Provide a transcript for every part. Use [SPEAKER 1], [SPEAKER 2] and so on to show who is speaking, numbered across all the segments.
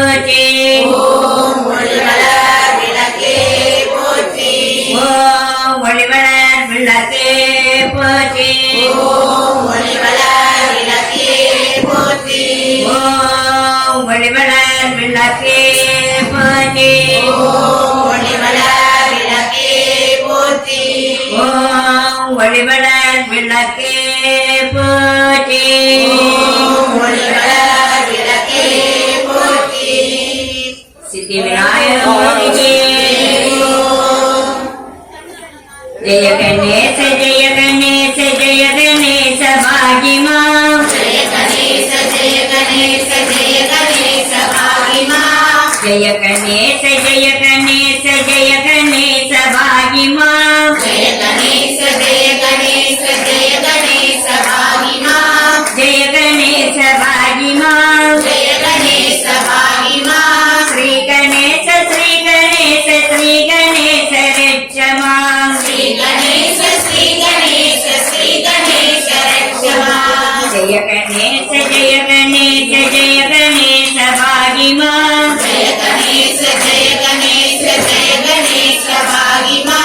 [SPEAKER 1] போற்றி.
[SPEAKER 2] ஓம் ஒளிவளர் விளக்கே போற்றி.
[SPEAKER 1] ஓம் ஒளிவளர் விளக்கே போற்றி.
[SPEAKER 2] ஓம் ஒளிவளர் விளக்கே போற்றி.
[SPEAKER 1] ஓம் ஒளிவளர் விளக்கே போற்றி.
[SPEAKER 2] ஓம் ஒளிவளர் விளக்கே போற்றி.
[SPEAKER 1] ஓம் ஒளிவளர் விளக்கே போற்றி.
[SPEAKER 2] ஓம் ஒளிவளர் விளக்கே போற்றி.
[SPEAKER 1] சித்தி விநாயகர் மூர்த்திக்கு ஜெய கணேச ஜெய கணேச ஜெய கணேச பாகிமா.
[SPEAKER 2] ஜெய கணேச ஜெய கணேச ஜெய கணேச பாகிமா.
[SPEAKER 1] ஜெய கணேச ஜெய கணேச ஜெய கணேச பாகிமா.
[SPEAKER 2] ஜெய கணேச ஜெய கணேச ஜெய கணேச பாகிமா.
[SPEAKER 1] ஜெய கணேச பாகிமா.
[SPEAKER 2] ஜெய கணேச பாகிமா.
[SPEAKER 1] ஸ்ரீ கணேச ஸ்ரீ கணேச ஸ்ரீ கணேச ரட்சமா.
[SPEAKER 2] ஸ்ரீ கணேச ஸ்ரீ கணேச ஸ்ரீ கணேச ரட்சமா.
[SPEAKER 1] ஜெய கணேச ஜெய கணேச ஜெய கணேச பாகிமா.
[SPEAKER 2] ஜெய கணேச ஜெய கணேச ஜெய கணேச பாகிமா.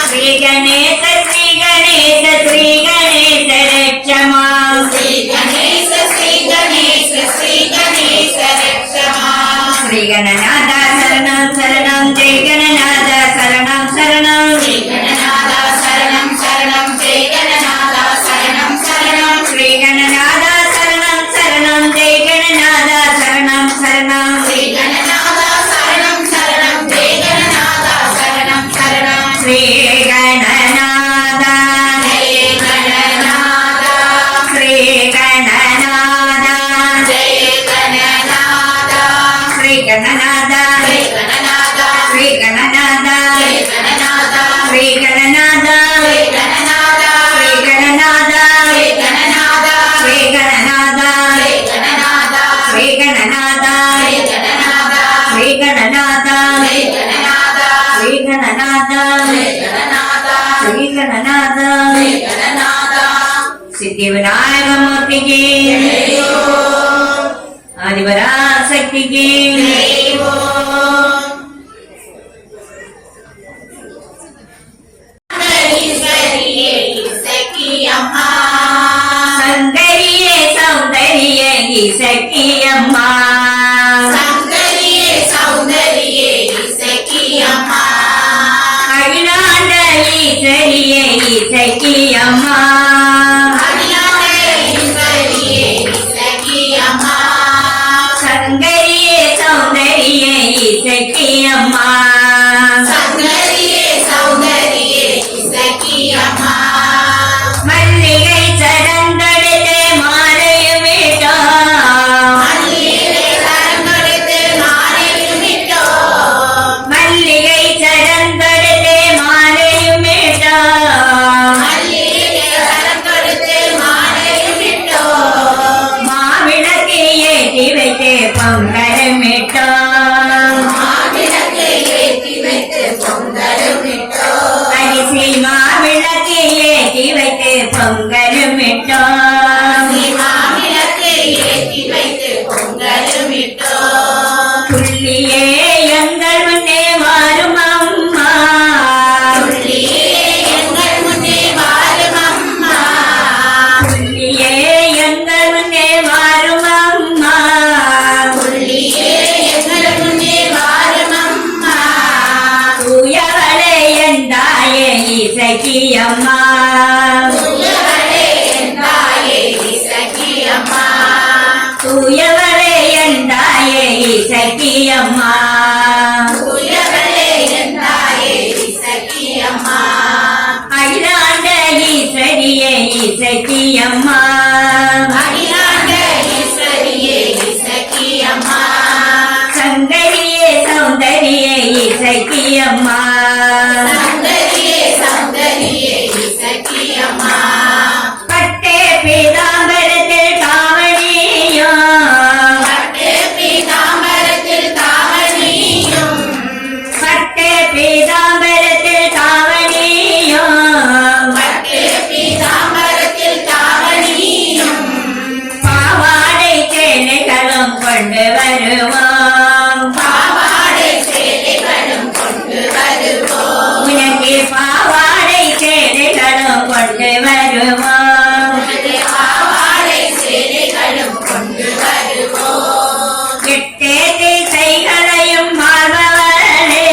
[SPEAKER 1] ஸ்ரீ கணேச ஸ்ரீ கணேச ஸ்ரீ கணேச ரட்சமா.
[SPEAKER 2] ஸ்ரீ கணேச ஸ்ரீ கணேச ஸ்ரீ கணேச ரட்சமா.
[SPEAKER 1] ஸ்ரீ கணநாத சரணம் சரணம் ஜெய கணநாத சரணம் சரணம்.
[SPEAKER 2] ஸ்ரீ கணநாத சரணம் சரணம் ஜெய கணநாத சரணம் சரணம்.
[SPEAKER 1] ஸ்ரீ கணநாத சரணம் சரணம் ஜெய கணநாத சரணம் சரணம்.
[SPEAKER 2] ஸ்ரீ கணநாத சரணம் சரணம் ஜெய கணநாத சரணம் சரணம்.
[SPEAKER 1] ஸ்ரீ கணநாத
[SPEAKER 2] ஜெய கணநாத
[SPEAKER 1] ஸ்ரீ கணநாத
[SPEAKER 2] ஜெய கணநாத
[SPEAKER 1] ஸ்ரீ கணநாத
[SPEAKER 2] ஜெய கணநாத
[SPEAKER 1] ஸ்ரீ கணநாத
[SPEAKER 2] ஜெய கணநாத
[SPEAKER 1] ஸ்ரீ கணநாத
[SPEAKER 2] ஜெய கணநாத
[SPEAKER 1] ஸ்ரீ கணநாத
[SPEAKER 2] ஜெய கணநாத
[SPEAKER 1] ஸ்ரீ கணநாத
[SPEAKER 2] ஜெய கணநாத
[SPEAKER 1] ஸ்ரீ கணநாத
[SPEAKER 2] ஜெய கணநாத
[SPEAKER 1] ஸ்ரீ கணநாத
[SPEAKER 2] ஜெய கணநாத
[SPEAKER 1] ஸ்ரீ கணநாத
[SPEAKER 2] ஜெய கணநாத
[SPEAKER 1] ஸ்ரீ கணநாத.
[SPEAKER 2] ஜெய கணநாத.
[SPEAKER 1] சித்தி விநாயக மூர்த்திக்கு ஆதிபராசக்திக்கு
[SPEAKER 2] ஈஸ்வரியே இசக்கி அம்மா.
[SPEAKER 1] சங்கரியே சௌந்தரிய இசக்கி அம்மா.
[SPEAKER 2] சங்கரியே சௌந்தரியே இசக்கி அம்மா.
[SPEAKER 1] அகிலாண்ட ஈஸ்வரியே இசக்கி அம்மா.
[SPEAKER 2] அகிலாண்ட ஈஸ்வரியே இசக்கி அம்மா.
[SPEAKER 1] சங்கரியே சௌந்தரிய இசக்கி அம்மா.
[SPEAKER 2] சங்கரியே சௌந்தரியே இசக்கி அம்மா.
[SPEAKER 1] மல்லிகை சரந்தொடுத்து மாலையுமிட்டோம்.
[SPEAKER 2] மல்லிகை சரங்கொடுத்து மாலையுமிட்டோம்.
[SPEAKER 1] மல்லிகை சரந்தொடுத்து மாலையுமிட்டோம்.
[SPEAKER 2] மல்லிகை சரங்கொடுத்து மாலையுமிட்டோம்.
[SPEAKER 1] மாவிளக்கு ஏற்றி வைத்து பொங்கலுமிட்டோம்.
[SPEAKER 2] மாவிளக்கை ஏற்றி வைத்து பொங்கலுமிட்டோம்.
[SPEAKER 1] அரிசி மாவிளக்கு ஏற்றி வைத்து பொங்கலுமிட்டோம்.
[SPEAKER 2] மாவிளக்கை ஏற்றி வைத்து பொங்கலுமிட்டோம்.
[SPEAKER 1] துள்ளியே எங்கள் முன்னே வாரும் அம்மா.
[SPEAKER 2] துள்ளியே எங்கள் முன்னே வாரும் அம்மா.
[SPEAKER 1] துள்ளியே எங்கள் முன்னே வாரும் அம்மா.
[SPEAKER 2] துள்ளியே எங்கள் முன்னே வாரும் அம்மா.
[SPEAKER 1] தூயவளே எந்தாயே இசக்கி அம்மா.
[SPEAKER 2] தூயவளே என் தாயே இசக்கி அம்மா.
[SPEAKER 1] தூயவளே எந்தாயே இசக்கி அம்மா.
[SPEAKER 2] தூயவளே என் தாயே இசக்கி அம்மா.
[SPEAKER 1] அகிலாண்ட ஈஸ்வரியே இசக்கி அம்மா.
[SPEAKER 2] அகிலாண்ட ஈஸ்வரியே இசக்கி அம்மா.
[SPEAKER 1] சங்கரியே சௌந்தரியே இசக்கி அம்மா.
[SPEAKER 2] சௌந்தரியே சௌந்தரியே இசக்கி அம்மா.
[SPEAKER 1] பட்டே பீதாம்பரத்தில் காவடியும்.
[SPEAKER 2] பட்டு பீதாம்பரத்தில் தாவணியும்.
[SPEAKER 1] பட்டே பீதாம்பரத்தில் காவடியும்.
[SPEAKER 2] பட்டு பீதாம்பரத்தில் தாவணியும்.
[SPEAKER 1] பாவாடை சேலைகளும் கொண்டு வருவோம்.
[SPEAKER 2] பாவாடை சேலைகளும் கொண்டு வருவோம்
[SPEAKER 1] உனக்கு பாவாடை சேலைகளும் கொண்டு வருவோம்
[SPEAKER 2] உனக்கு பாவாடை சேலைகளும் கொண்டு வருவோம்
[SPEAKER 1] எட்டு திசைகளையும் ஆள்பவளே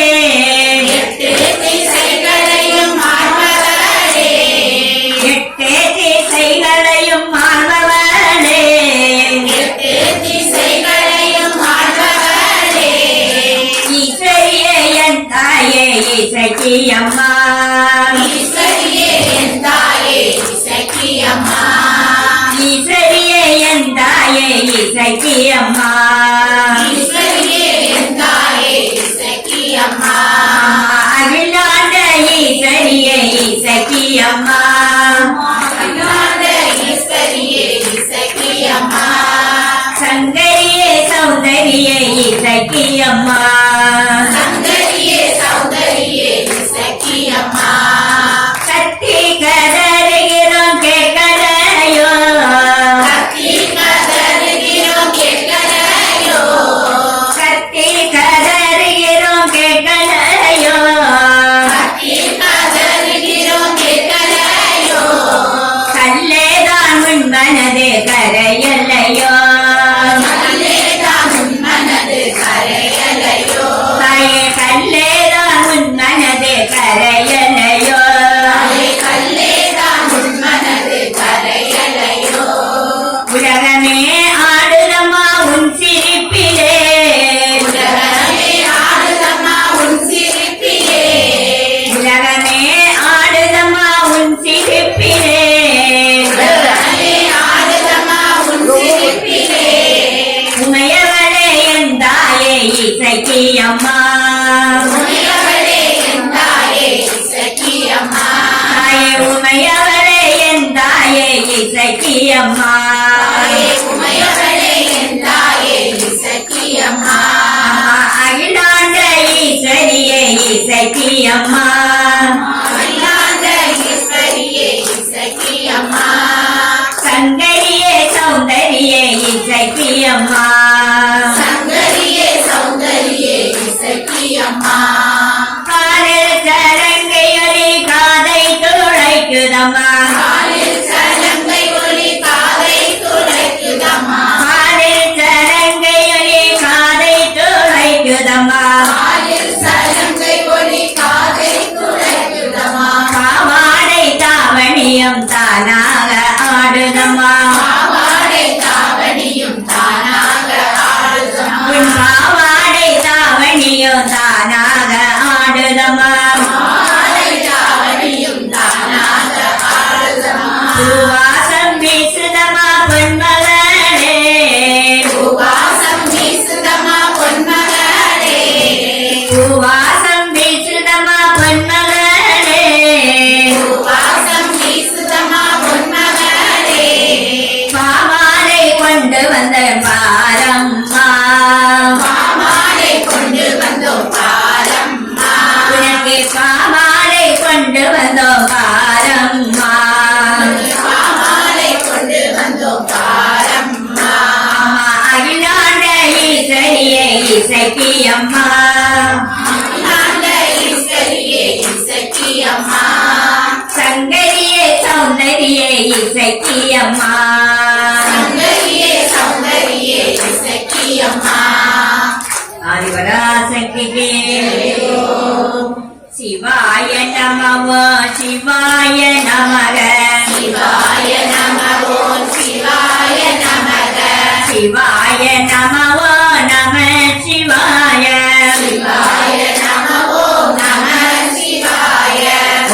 [SPEAKER 2] எட்டு திசைகளையும் ஆள்பவளே
[SPEAKER 1] எட்டு திசைகளையும் ஆள்பவளே
[SPEAKER 2] எட்டு திசைகளையும் ஆள்பவளே
[SPEAKER 1] ஈஸ்வரியே என் தாயே இசைக்கு அம்மா
[SPEAKER 2] ஈஸ்வரியே என் தாயே இசைக்கு அம்மா
[SPEAKER 1] ஈஸ்வரியே என் தாயே இசைக்கு அம்மா
[SPEAKER 2] ஈஸ்வரியே என் தாயே இசைக்கு அம்மா
[SPEAKER 1] அகிலாண்ட ஈஸ்வரியே இசைக்கு அம்மா
[SPEAKER 2] அகிலாண்ட ஈஸ்வரியே இசைக்கு அம்மா
[SPEAKER 1] சங்கரியே சௌந்தரியே இசைக்கு அம்மா
[SPEAKER 2] சங்கரியே சௌந்தரியே இசைக்கு அம்மா
[SPEAKER 1] கத்தி கதறுகிறோம் கேட்கலையோ
[SPEAKER 2] கத்தி கதறுகிறோம் கேட்கலையோ
[SPEAKER 1] கத்தி கதறுகிறோம் கேட்கலையோ
[SPEAKER 2] கத்தி கதறுகிறோம் கேட்கலையோ
[SPEAKER 1] கல்லேதான் உன் மனது கரையல்லையோ
[SPEAKER 2] கல்லேதான் உன் மனது கரையலையோ
[SPEAKER 1] தாயே கல்லேதான் உன் மனது கரையல்லையோ
[SPEAKER 2] தாயே கல்லேதான் உன் மனது கரையலையோ
[SPEAKER 1] உலகமே ஆடுதம்மா உன் சிரிப்பிலே
[SPEAKER 2] உலகமே ஆடுதம்மா உன் சிரிப்பிலே
[SPEAKER 1] உலகமே ஆடுதம்மா உன் சிரிப்பிலே
[SPEAKER 2] உலகமே ஆடுதம்மா உன் சிரிப்பிலே
[SPEAKER 1] உமையவளே என் தாயே இசைக்கு அம்மா
[SPEAKER 2] உமையவளே என் தாயே இசைக்கு அம்மா
[SPEAKER 1] தாயே உமையவளே என் தாயே இசைக்கு அம்மா
[SPEAKER 2] தாயே உமையவளே என் தாயே இசைக்கு அம்மா
[SPEAKER 1] அகிலாண்ட ஈஸ்வரியே இசைக்கு அம்மா
[SPEAKER 2] அகிலாண்ட ஈஸ்வரியே இசைக்கு அம்மா
[SPEAKER 1] சங்கரியே சௌந்தரியே இசைக்கு அம்மா
[SPEAKER 2] சங்கரியே சௌந்தரியே இசைக்கு அம்மா
[SPEAKER 1] காலில் சரங்கையொலி காதை துளைக்குதம்மா
[SPEAKER 2] காலில் சலங்கை ஒளி காதை துளைக்குதம்மா
[SPEAKER 1] காலில் சரங்கையொலி காதை துளைக்குதம்மா
[SPEAKER 2] காலில் சலங்கை ஒளி காதை துளைக்குதம்மா
[SPEAKER 1] பாவாடை தாவணியும் தானாக ஆடுதம்மா
[SPEAKER 2] பாவாடை தாவணியும் தானாக ஆடுதம்மா
[SPEAKER 1] உன் பாவாடை தாவணியும் தானாக ஆடுதம்மா
[SPEAKER 2] பாவாடை தாவணியும் தானாக ஆடுதம்மா
[SPEAKER 1] சுவாசம் வீசுதம்மா பொன்மகளே
[SPEAKER 2] உவாசம் வீசுதம்மா பொன்மகளே
[SPEAKER 1] சுவாசம் வீசுதம்மா பொன்மகளே
[SPEAKER 2] உவாசம் வீசுதம்மா பொன்மகளே
[SPEAKER 1] பாவாடை கொண்டு வந்த பாரம்மா
[SPEAKER 2] பாவாடை கொண்டு வந்தோம் பாரம்மா
[SPEAKER 1] உனக்கு பாவாடை கொண்டு வந்தோம் பாரம்மா
[SPEAKER 2] பாவாடை கொண்டு வந்தோம் பாரம்மா
[SPEAKER 1] அகிலாண்ட ஈஸ்வரியே இசைக்கு அம்மா
[SPEAKER 2] அகிலாண்ட ஈஸ்வரியே இசைக்கு அம்மா
[SPEAKER 1] சங்கரியே சௌந்தரியே இசைக்கு அம்மா
[SPEAKER 2] சங்கரியே சௌந்தரியே இசைக்கு அம்மா
[SPEAKER 1] ஆதிபராசக்திக்கு சிவாய நமவோ சிவாய நமக
[SPEAKER 2] சிவாய நமோ சிவாய நமக
[SPEAKER 1] சிவாய நமவோ நம சிவாய
[SPEAKER 2] சிவாய நமோ நம சிவாய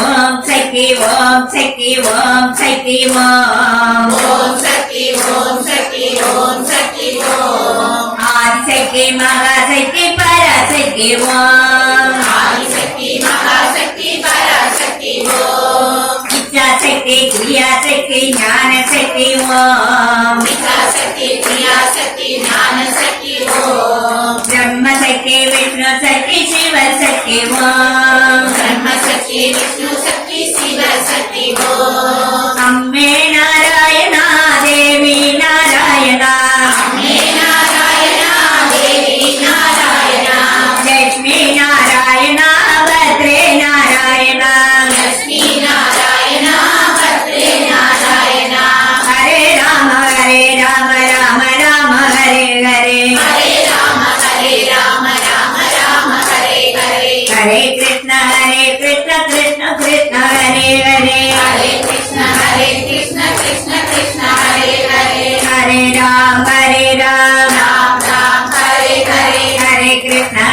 [SPEAKER 1] ஓம் சக்தி ஓம் சக்தி ஓம் சக்தி ஓம்
[SPEAKER 2] ஓம் சக்தி ஓம் சக்தி ஓம் சக்தி ஓம்
[SPEAKER 1] ஆதிசக்தி மகாசக்தி பராசக்தி ஓம்
[SPEAKER 2] ஆதிசக்தி மகாசக்தி பராசக்தி ஓம்
[SPEAKER 1] இச்சாசக்தி கிரியாசக்தி ஞானசக்தி ஓம்
[SPEAKER 2] விகாசக்தி கிரியாசக்தி ஞானசக்தி ஓம்
[SPEAKER 1] பிரம்மசக்தி விஷ்ணு சக்தி சிவசக்தி ஓம்
[SPEAKER 2] பிரம்மசக்தி விஷ்ணு சக்தி சிவசக்தி ஓம்
[SPEAKER 1] அம்மே நாராயணா தேவி நாராயணா
[SPEAKER 2] அம்மே நாராயணா தேவி Narayana
[SPEAKER 1] Hare Krishna Krishna Krishna Hare Hare
[SPEAKER 2] Hare Krishna Krishna Krishna Hare Hare
[SPEAKER 1] Hare Ram
[SPEAKER 2] Ram Ram Hare Hare
[SPEAKER 1] Hare Krishna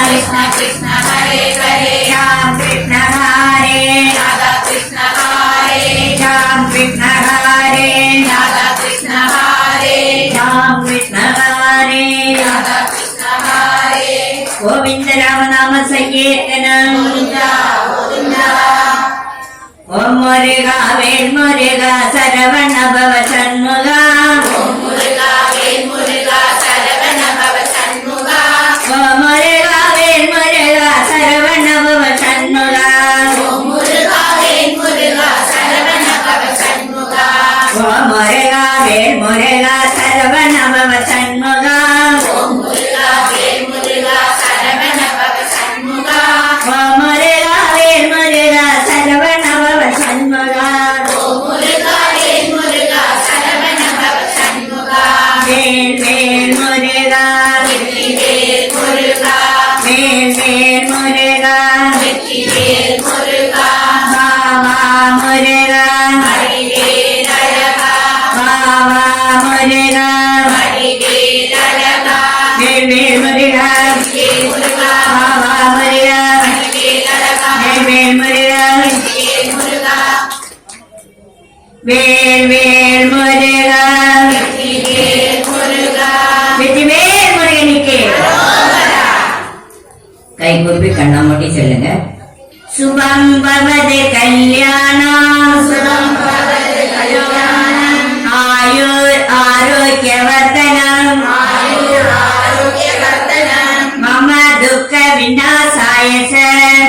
[SPEAKER 2] Krishna Krishna Hare Hare
[SPEAKER 1] Ram Krishna Hare
[SPEAKER 2] Radha Krishna Hare
[SPEAKER 1] Ram Krishna Hare
[SPEAKER 2] Radha Krishna Hare
[SPEAKER 1] Ram Krishna Hare
[SPEAKER 2] Radha Krishna Hare
[SPEAKER 1] Govinda Rama Nama Sankirtanam
[SPEAKER 2] Govinda Govinda
[SPEAKER 1] Om Muruga Vel Muruga Saravana Bhava Shanmuga
[SPEAKER 2] Om Muruga Vel Muruga Saravana Bhava Shanmuga
[SPEAKER 1] Om Muruga Vel Muruga Saravana Bhava Shanmuga
[SPEAKER 2] Om Muruga Vel Muruga Saravana Bhava Shanmuga
[SPEAKER 1] Om Muruga Vel Muruga Saravana Bhava Shanmuga
[SPEAKER 2] Om Muruga Vel Muruga Saravana Bhava Shanmuga
[SPEAKER 1] Om Muruga Vel Muruga Saravana Bhava Shanmuga
[SPEAKER 2] Om Muruga Vel Muruga Saravana Bhava Shanmuga
[SPEAKER 1] Vel Vel Muruga
[SPEAKER 2] Vetti Vel Muruga
[SPEAKER 1] Vel Vel Muruga
[SPEAKER 2] Vetti Vel Muruga
[SPEAKER 1] Baba Muruga
[SPEAKER 2] Harivel Alaga
[SPEAKER 1] Baba Muruga
[SPEAKER 2] Harivel Alaga
[SPEAKER 1] Vel Vel Muruga
[SPEAKER 2] Vel Muruga
[SPEAKER 1] Baba Muruga
[SPEAKER 2] Harivel Alaga
[SPEAKER 1] Vel Vel Muruga
[SPEAKER 2] Vel Muruga
[SPEAKER 1] Vel Vel Muruga
[SPEAKER 2] Vetti Vel Muruga
[SPEAKER 1] வெற்றி வேல் முருகனுக்கு கை கூப்பி கண்ணா மூடி சொல்லுங்க சுபம் பவது கல்யாணம்
[SPEAKER 2] சுபம் பவது கல்யாணம்
[SPEAKER 1] ஆயுர் ஆரோக்கியவர்தனம்
[SPEAKER 2] ஆரோக்கியவர்தனம்
[SPEAKER 1] மம துக்க விநாசாய ச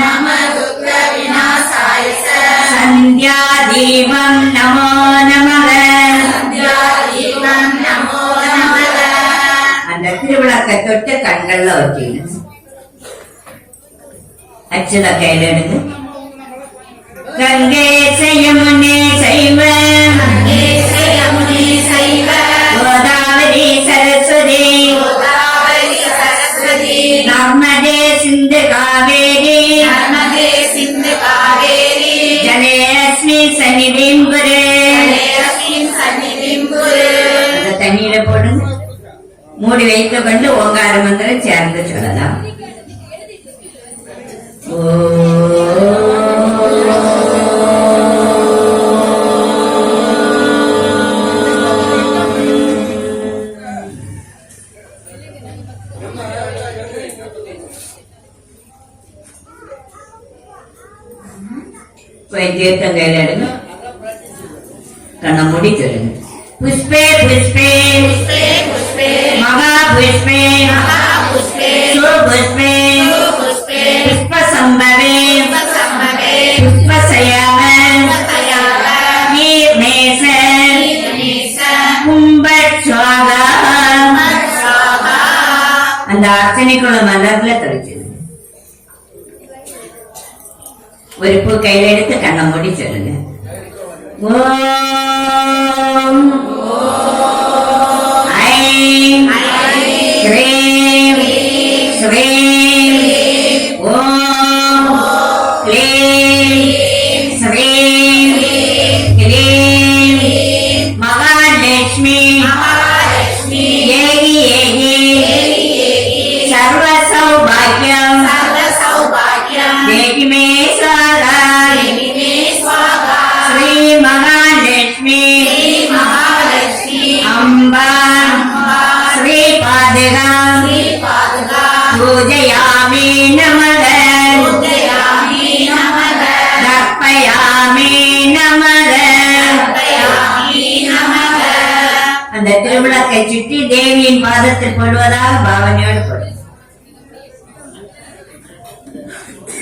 [SPEAKER 2] மம துக்க விநாசாய ச
[SPEAKER 1] சந்தியா தீபம் நமோ நமக
[SPEAKER 2] சந்தியா தீபம் நமோ நமக
[SPEAKER 1] அந்த திருவிழாக்கை தொட்டு கண்கள்ல வச்சுக்கணும் அச்சுத கையில எடுங்க கங்கை செய்யமுனே செய்வ
[SPEAKER 2] யமுனே சைவ
[SPEAKER 1] கோதாவரி சரஸ்வதி
[SPEAKER 2] கோதாவரி சரஸ்வதி
[SPEAKER 1] நர்மதே சிந்து காவேரி
[SPEAKER 2] நர்மதே சிந்து காவேரி
[SPEAKER 1] ஜலேஸ்மி சன்னிதிம் குரு
[SPEAKER 2] ஜலேஸ்மின் சந்நிதிம் குரு
[SPEAKER 1] அந்த தண்ணியில போடுங்க மூடி வைத்துக் கொண்டு ஓங்கார மந்திரம் சேர்ந்து சொல்லலாம் தீர்த்தம் கையில எடுங்க கண்ணை மூடி சொல்லுங்க புஷ்பே புஷ்பே
[SPEAKER 2] புஷ்பே புஷ்பே
[SPEAKER 1] மகா புஷ்பே
[SPEAKER 2] மகா புஷ்பே
[SPEAKER 1] சுபுஷ்பே
[SPEAKER 2] புஷ்பே
[SPEAKER 1] புஷ்ப சம்பவே
[SPEAKER 2] சம்பவே
[SPEAKER 1] புஷ்பசயாம
[SPEAKER 2] தயாவ
[SPEAKER 1] நீர்மேச
[SPEAKER 2] நீச
[SPEAKER 1] கும்பஸ்வாகா
[SPEAKER 2] மத்சாவா
[SPEAKER 1] அந்த அர்ச்சனைக்குள்ள மலர்ல தொலைச்சது ஒரு பூ கையில எடுத்து கண்ணை மூடி சொல்லுங்க ஓம் ஐம் ஹ்ரீம் ஸ்ரீம் ஓம் க்ளீம் ஸ்ரீம் க்ளீம் மகாலட்சுமி
[SPEAKER 2] மகாலட்சுமி
[SPEAKER 1] ஏகி ஏகி சர்வ சௌபாகியம்
[SPEAKER 2] சர்வ சௌபாகியம்
[SPEAKER 1] தேகி மே ஸ்வாகா
[SPEAKER 2] தேவி மே ஸ்வாகா
[SPEAKER 1] ஸ்ரீ மகாலட்சுமி
[SPEAKER 2] ஸ்ரீ மகாலட்சுமி
[SPEAKER 1] அம்பா ஸ்ரீ பாதுகா
[SPEAKER 2] ஸ்ரீ பாதுகா
[SPEAKER 1] பூஜயாமி நமக
[SPEAKER 2] பூஜயாமி நமக
[SPEAKER 1] தர்ப்பயாமி நமக
[SPEAKER 2] தர்ப்பயாமி நமக
[SPEAKER 1] அந்த திருவிழாக்கை சுற்றி தேவியின் பாதத்தில் போடுவதாக பாவனையோடு போடு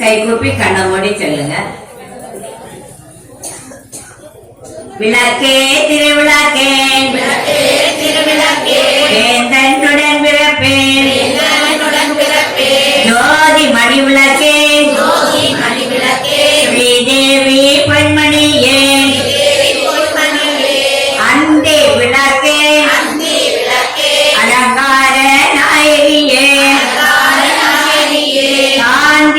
[SPEAKER 1] கை கூப்பி கண்ணை மூடி சொல்லுங்க விளக்கே திருவிழாக்கே
[SPEAKER 2] விளக்கே திருவிளக்கே
[SPEAKER 1] வேந்தனுடன் பிறப்பேன்
[SPEAKER 2] வேலனுடன் பிறப்பே
[SPEAKER 1] ஜோதி மணி விளக்கே
[SPEAKER 2] ஜோதி மணி விளக்கே
[SPEAKER 1] ஸ்ரீதேவி பொன்மணியே
[SPEAKER 2] தேவி பொன்மணியே
[SPEAKER 1] அண்டே விளக்கே
[SPEAKER 2] அந்தி விளக்கே
[SPEAKER 1] அலங்கார நாயகியே
[SPEAKER 2] அலங்கார நாயகியே
[SPEAKER 1] தான்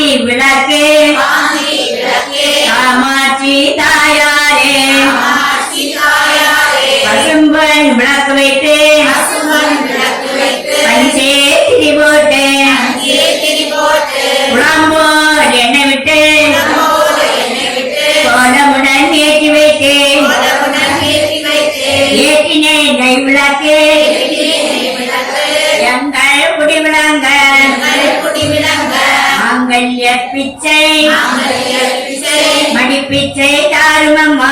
[SPEAKER 1] பிச்சை
[SPEAKER 2] மாங்கல்ய பிச்சை
[SPEAKER 1] மடிப்பிச்சை தாருமம்மா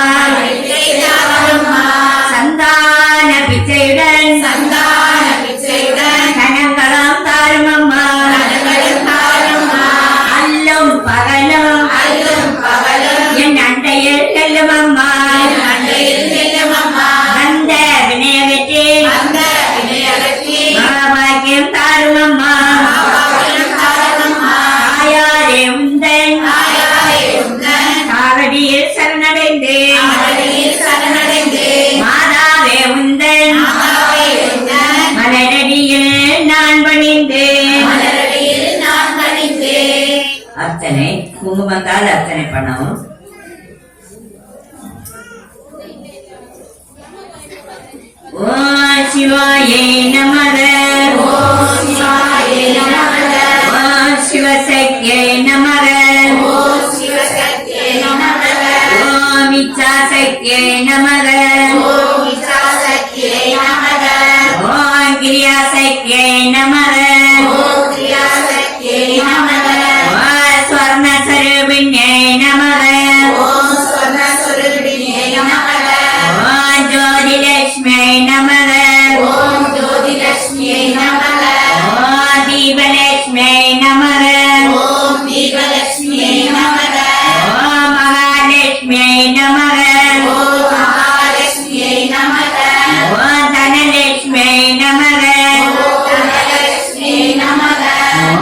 [SPEAKER 2] தாருமம்மா
[SPEAKER 1] சந்தான பிச்சையுடன்
[SPEAKER 2] சந்தான பிச்சையுடன்
[SPEAKER 1] கணங்களும் தாருமம்மா
[SPEAKER 2] கனங்களும் தாருமம்மா
[SPEAKER 1] அல்லும் பகலும்
[SPEAKER 2] அல்லும் பகலும்
[SPEAKER 1] என் அண்டையில் செல்லுமம்மா
[SPEAKER 2] அண்டையில் செல்லுமம்மா
[SPEAKER 1] வந்த வினையகற்றி
[SPEAKER 2] அந்த வினையகற்றி
[SPEAKER 1] மகாபாக்கியம் தாருமம்மா
[SPEAKER 2] பாவம் தாருமம்மா
[SPEAKER 1] தாயாரே உந்தன்
[SPEAKER 2] தாயாரே உந்தன்
[SPEAKER 1] காவடியில் சரணடைந்தேன்
[SPEAKER 2] அவளில் சரணடைந்தேன்
[SPEAKER 1] மாதாவே உந்தன்
[SPEAKER 2] மாதாவே உந்தன்
[SPEAKER 1] மலரடியில் நான் பணிந்தேன்
[SPEAKER 2] மலரடியில் நான் பணிந்தேன்.
[SPEAKER 1] அர்ச்சனை குங்குமத்தால் அர்ச்சனை பண்ணவும். ஓம் சிவாயே நமக
[SPEAKER 2] ஓம் சிவாய நமக
[SPEAKER 1] ஓம் சிவசக்தியே நமக
[SPEAKER 2] ஓம் சிவசக்தியே நமக
[SPEAKER 1] ஓம் இச்சாசக்தியே நமக
[SPEAKER 2] ஓம் இச்சாசக்தியே நமக
[SPEAKER 1] ஓம் கிரியாசக்தியே நமக
[SPEAKER 2] ஓம் கிரியாசக்தியே நமக
[SPEAKER 1] ஓம் ஸ்வர்ணஸ்வரூபிண்யே நமக
[SPEAKER 2] ஓம் ஸ்வர்ணஸ்வரூபிணியே நமக
[SPEAKER 1] ஓம் ஜோதிலட்சுமியே நமக
[SPEAKER 2] ஓம் ஜோதிலட்சுமியே நமக
[SPEAKER 1] ஓம் தீபலட்சுமியே நமக
[SPEAKER 2] ஓம் தீபலட்சுமியே நமக
[SPEAKER 1] ஓம் மகாலட்சுமியே நமக
[SPEAKER 2] ஓம் மகாலட்சுமியே நமக
[SPEAKER 1] ஓம் தனலட்சுமியே நமக
[SPEAKER 2] ஓம் தனலட்சுமியே நமக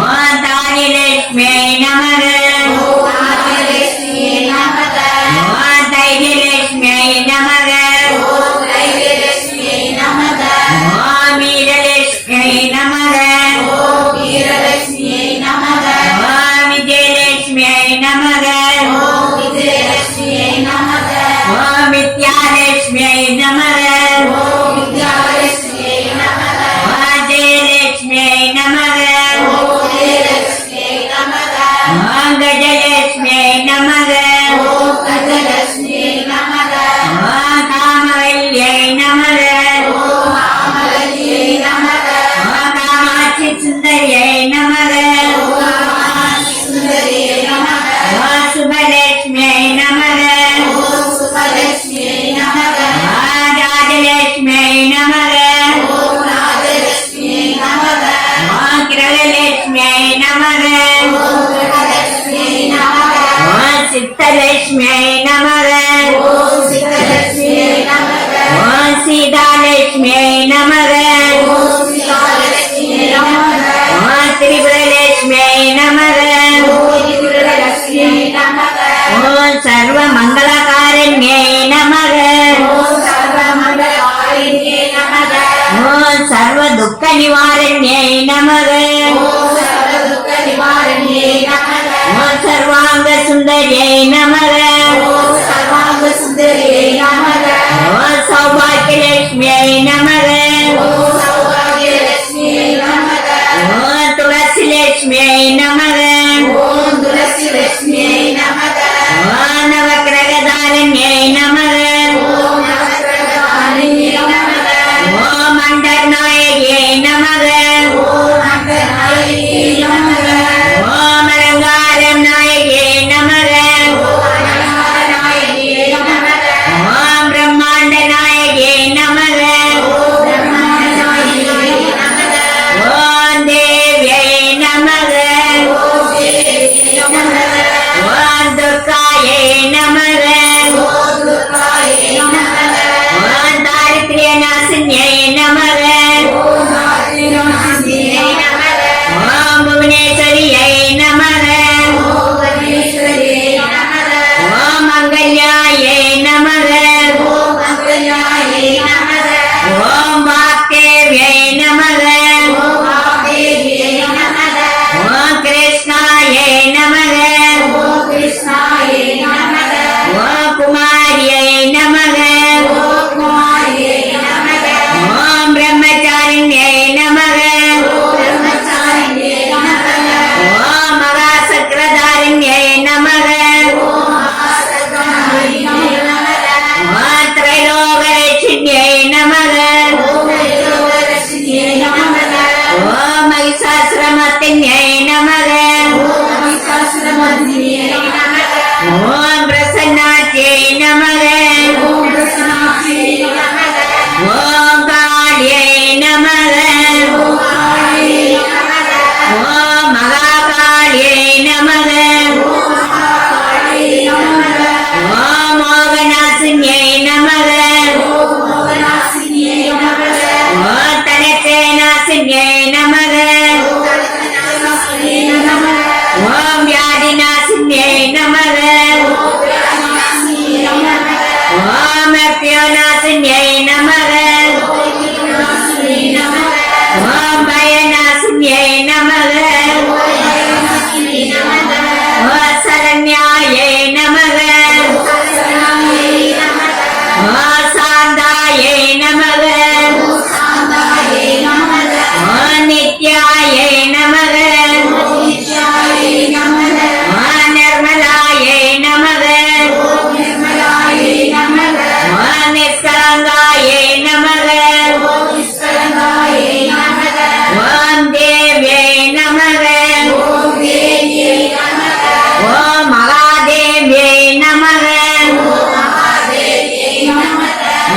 [SPEAKER 1] ஓம் தாரிலட்சுமியே நமக
[SPEAKER 2] ஓம் ஆதிலட்சுமியே நமக
[SPEAKER 1] ஓம் தைரியலட்சுமியே நமக
[SPEAKER 2] ஓம் தைரியலட்சுமியே நமக
[SPEAKER 1] ஓம் வீரலட்சுமியே நமக
[SPEAKER 2] ஓம் வீரலட்சுமியே நமக
[SPEAKER 1] ஓம் விஜயலட்சுமியே நமக
[SPEAKER 2] ஓம் விஜயலட்சுமியே நமக
[SPEAKER 1] ஓம் வித்யாலட்சுமியே நமக
[SPEAKER 2] ஓம் வித்யாலட்சுமியே நமக
[SPEAKER 1] ஓம் ஜெயலட்சுமியே நமக
[SPEAKER 2] ஓம் ஜெயலட்சுமியே நமக
[SPEAKER 1] ஓம் கஜலட்சுமியே நமக
[SPEAKER 2] ஓம் கஜலட்சுமியே நமக
[SPEAKER 1] ஓம் காமவல்லியே நமக
[SPEAKER 2] ஓம் காமவல்லியே நமக
[SPEAKER 1] ஓம் காமாட்சி சுந்தரியே நமக
[SPEAKER 2] ஓம் காமாட்சி சுந்தரியே நமக
[SPEAKER 1] ஓம் சுபலட்சுமியே நமக
[SPEAKER 2] ஓம் சுபலட்சுமியே நமக
[SPEAKER 1] ஓம் ராஜலட்சுமியே நமக
[SPEAKER 2] ஓம் ராஜலட்சுமியே நமக
[SPEAKER 1] ஓம் கிரகலட்சுமியே நமக
[SPEAKER 2] ஓம் கிரகலட்சுமியே நமக
[SPEAKER 1] ஓம் சித்தலட்சுமியே நமக
[SPEAKER 2] ஓம் சித்தலட்சுமியே நமக
[SPEAKER 1] ஓம் சீதாலட்சுமியே நமக
[SPEAKER 2] ஓம் சீதாலட்சுமியே நமக
[SPEAKER 1] ஓம் திரிபுரலட்சுமியே நமக
[SPEAKER 2] ஓம் திரிபுரலட்சுமியே நமக
[SPEAKER 1] ஓம் சர்வ மங்களகாரண்யே நமக
[SPEAKER 2] ஓம் சர்வமங்கலகாரிண்யே நமக
[SPEAKER 1] ஓம் சர்வ துக்க நிவாரண்யே நமக
[SPEAKER 2] ஓம் சர்வதுக்க நிவாரண்யே நமக
[SPEAKER 1] ஓம் சர்வாங்க சுந்தரியே நமக
[SPEAKER 2] ஓம் சர்வாங்க சுந்தரியே நமக
[SPEAKER 1] ஓம் சௌபாகியலட்சுமியே நமக
[SPEAKER 2] ஓம் சௌபாகியலட்சுமியே நமக
[SPEAKER 1] ஓம் துளசி லட்சுமியே நமக
[SPEAKER 2] ஓம் துளசி லட்சுமியே நமக
[SPEAKER 1] ஓம் நவக்கிரகதாரண்யே நமக
[SPEAKER 2] ஓம் நவக்கிரகதாரிண்யே நமக
[SPEAKER 1] ஓம் மண்டநாயகியே நமக
[SPEAKER 2] ஓம் அண்டநாயகியே நமக
[SPEAKER 1] ஓம் அலங்காரம் நாயகியே நமக
[SPEAKER 2] ஓம் அலங்காரநாயகியே நமக
[SPEAKER 1] ஓம் பிரம்மாண்ட நாயகியே நமக
[SPEAKER 2] ஓம் பிரம்மாண்டநாயகியே நமக
[SPEAKER 1] ஓம் தேவியை நமக
[SPEAKER 2] ஓம்
[SPEAKER 1] மகாகாளியே நமக ஓம் மோகநாசினியை நமக ஓம் தனச்சேநாசினியை நமக ஓம் வியாதிநாசினியை நமக ஓம் அப்யோநாசினியை நமக ஓம் பயநாசினியை நமக ஓம் சரண்யாயை நமக ஓம் சாந்தாயை நமக ஓம் நித்யாயை நமக ஓம் நிர்மலாயை நமக ஓம் நிஷ்கலங்காயை நமக ஓம் தேவ்யை நமக ஓம் மகாதேவ்யை நமக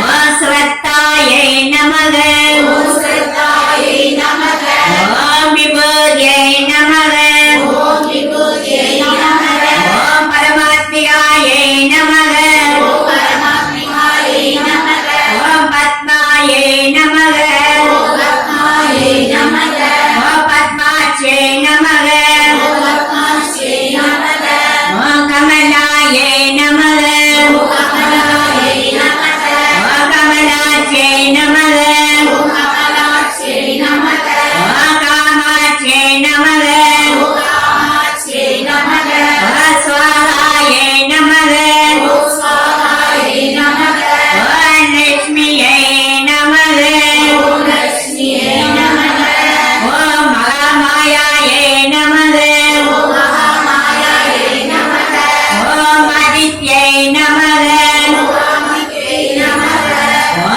[SPEAKER 1] ஓம் ஸ்ரத்தாயை நமக ஓம் விபூதியை நமக ஓம் பரமாத்மிகாயை நமக ஓம் பத்மாயை நமக ஓம் பத்மாட்சியை நமக ஓம் கமலாயை நமக ஓம் கமலாட்சியை நமக ஓம் காமாட்சியை நமக ஓம் ஸ்வாகாயை நமக ஓம் லட்சுமியை நமக ஓம் மகாமாயாயை நமக ஓம் ஆதித்யை நமக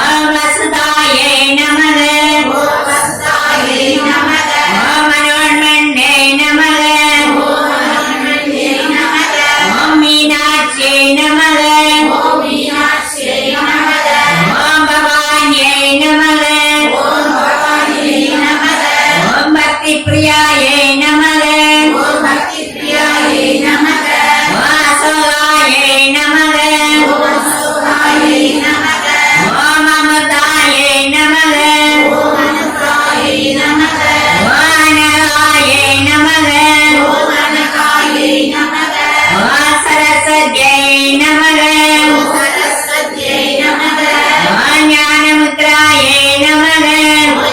[SPEAKER 1] ஓம் வசுதாயை நமக ஓம் மனோன்மன்யை நமக ஓம் மீனாட்சியை நமக ஓம் பவானியை நமக ஓம் பக்தி பிரியாயை நமக ஓம் அசோகாயை நமக ஓம் அமிர்தாயை நமக ஓம் அனகாயை நமக ஓம் சரஸ்வதியை நமக ஓம் ஞானமுத்ராயை நமக ஓம்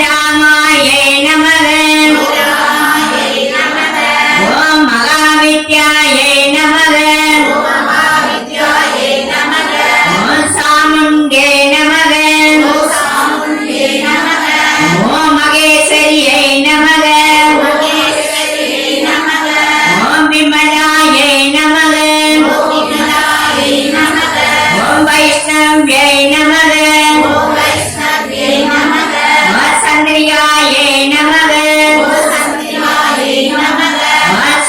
[SPEAKER 1] ராமாயை நமக ஓம் மகாவித்யாயை நமக ஓம் சாமுண்டே நமக ஓம் மகேஸ்வரியை நமக ஓம் விமலாயை நமக ஓம் வைஷ்ணவ்யை நமக ஓம் சந்திரியாயை நமக ஓம்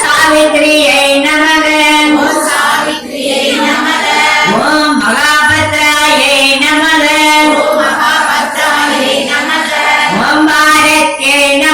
[SPEAKER 1] சாவித்ரியை நமக ஓம் மகாபத்ராயை நமக ஓம் பாரத்யை நமக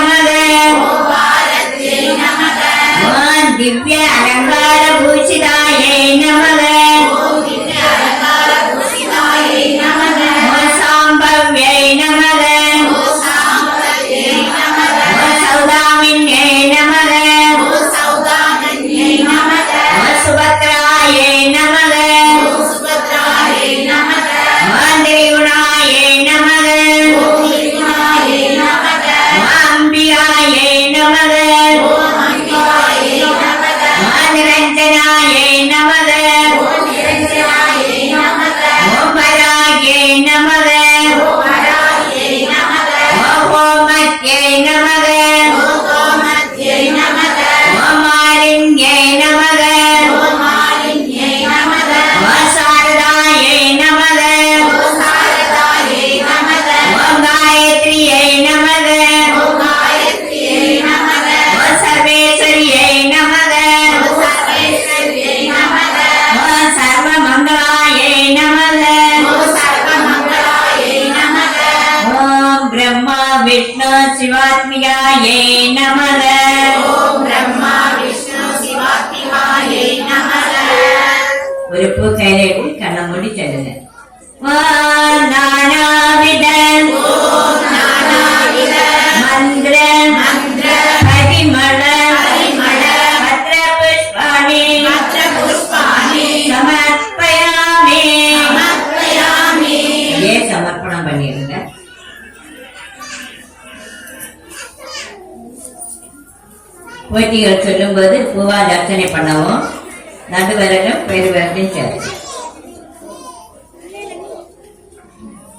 [SPEAKER 1] சிவாத்மிகாயே நமக.
[SPEAKER 2] ஓம் பிரம்மா விஷ்ணு சிவாத்மிகாயே நமக.
[SPEAKER 1] ஒரு பூ கையில எடுத்து கண்ணை மூடி சொல்லுங்க. ஓம் நானாவித
[SPEAKER 2] ஓம் நானாவித
[SPEAKER 1] மந்திர
[SPEAKER 2] மந்திர
[SPEAKER 1] பரிமள
[SPEAKER 2] பரிமள
[SPEAKER 1] பத்ர புஷ்பாணி
[SPEAKER 2] பத்ர புஷ்பாணி
[SPEAKER 1] சமர்ப்பயாமி.
[SPEAKER 2] சமர்ப்பயாமி.
[SPEAKER 1] ஏன் சமர்ப்பணம் பண்ணிருங்க. போட்டிகள் சொல்லும்போது பூவால் அர்ச்சனை பண்ணவும் நடுவரலும் பெருவரலும் சரி.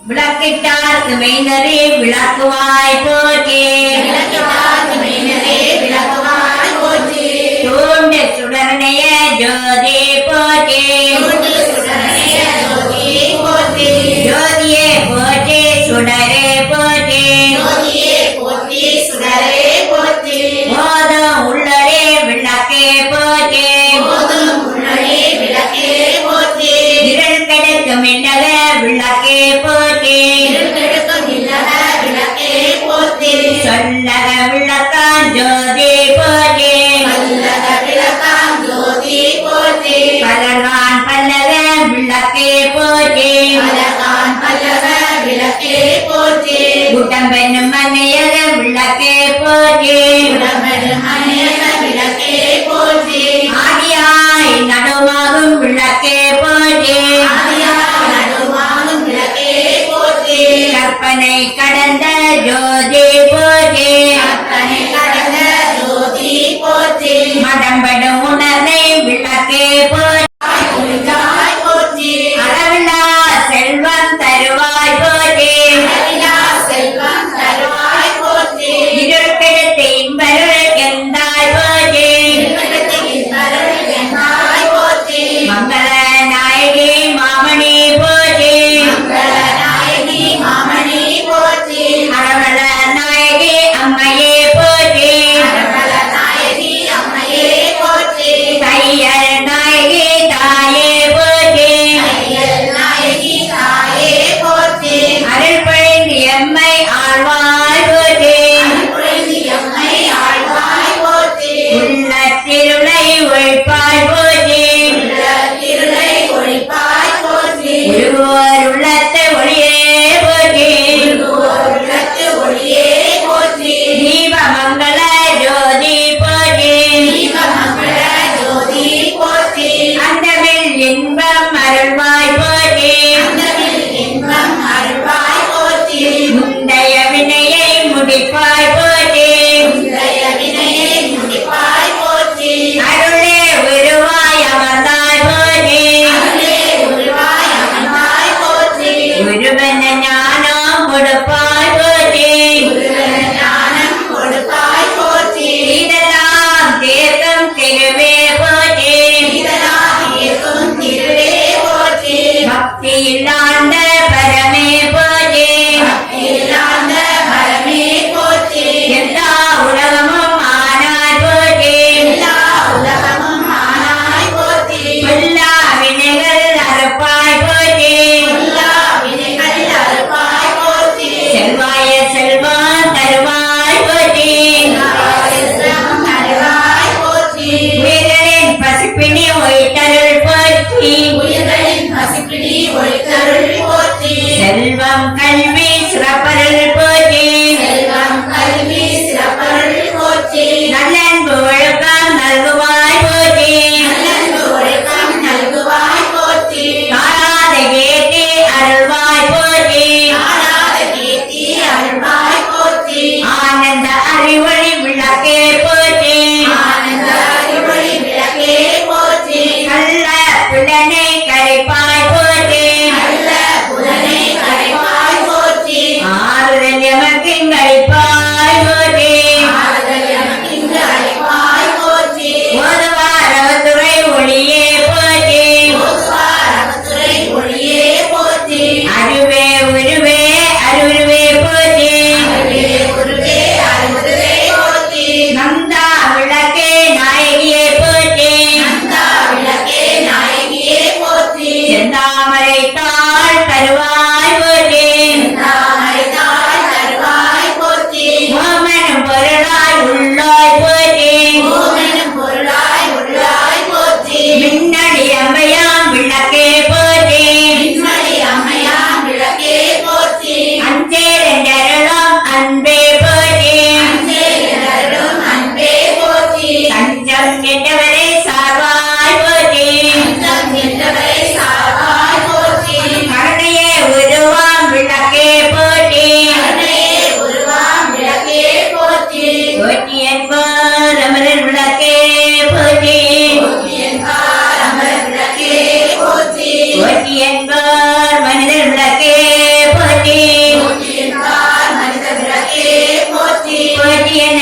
[SPEAKER 1] விளக்கிட்டார்க்கு மெய்னரே விளக்குவாய் போற்றி.
[SPEAKER 2] விளக்கிட்டார்க்கு மெய்னரே விளக்குவாய் போற்றி.
[SPEAKER 1] தூண்டு சுடரணைய ஜோதி போற்றி.
[SPEAKER 2] தூண்டு சுடரணைய ஜோதி போற்றி.
[SPEAKER 1] ஜோதியே போற்றி சுடரே போற்றி.
[SPEAKER 2] ஜோதியே போற்றி சுடரே போற்றி.
[SPEAKER 1] போதும் உள்ளரே விளக்கே போற்றி.
[SPEAKER 2] போதும் உள்ளே விளக்கே போற்றி.
[SPEAKER 1] இருள் கெடுக்கும் மின்னல விளக்கே போற்றி.
[SPEAKER 2] இருட்டெடுக்கும் இல்லக விளக்கே போற்றி.
[SPEAKER 1] சொல்லக விளக்கான் ஜோதி போற்றி.
[SPEAKER 2] வல்லக விளக்காம் ஜோதி போற்றி.
[SPEAKER 1] பலகான் பல்லக விளக்கே போற்றி.
[SPEAKER 2] அழகான் பல்லவ விளக்கே போற்றி.
[SPEAKER 1] கூட்டம்பெண்ணும் மன்னையக விளக்கே போற்றி.
[SPEAKER 2] உடம்படு மணியக விளக்கே போற்றி.
[SPEAKER 1] ஆதியாய் நடுவாகும் விளக்கே போற்றி.
[SPEAKER 2] ஆதியா நடுவானும் விளக்கே போற்றி.
[SPEAKER 1] கற்பனை கடந்த ஜோதி போற்றி.
[SPEAKER 2] கற்பனை கடந்த ஜோதி போற்றி.
[SPEAKER 1] மடம்படும் உணர்வை விளக்கே போற்றி.
[SPEAKER 2] ஒளியாய் போற்றி.
[SPEAKER 1] அளவில்லா செல்வம் தருவாய் போற்றி.
[SPEAKER 2] அளவிலா செல்வம் தருவாய் போற்றி.
[SPEAKER 1] இருள் கெடுத்து இன்பருள் எந்தாய் போற்றி.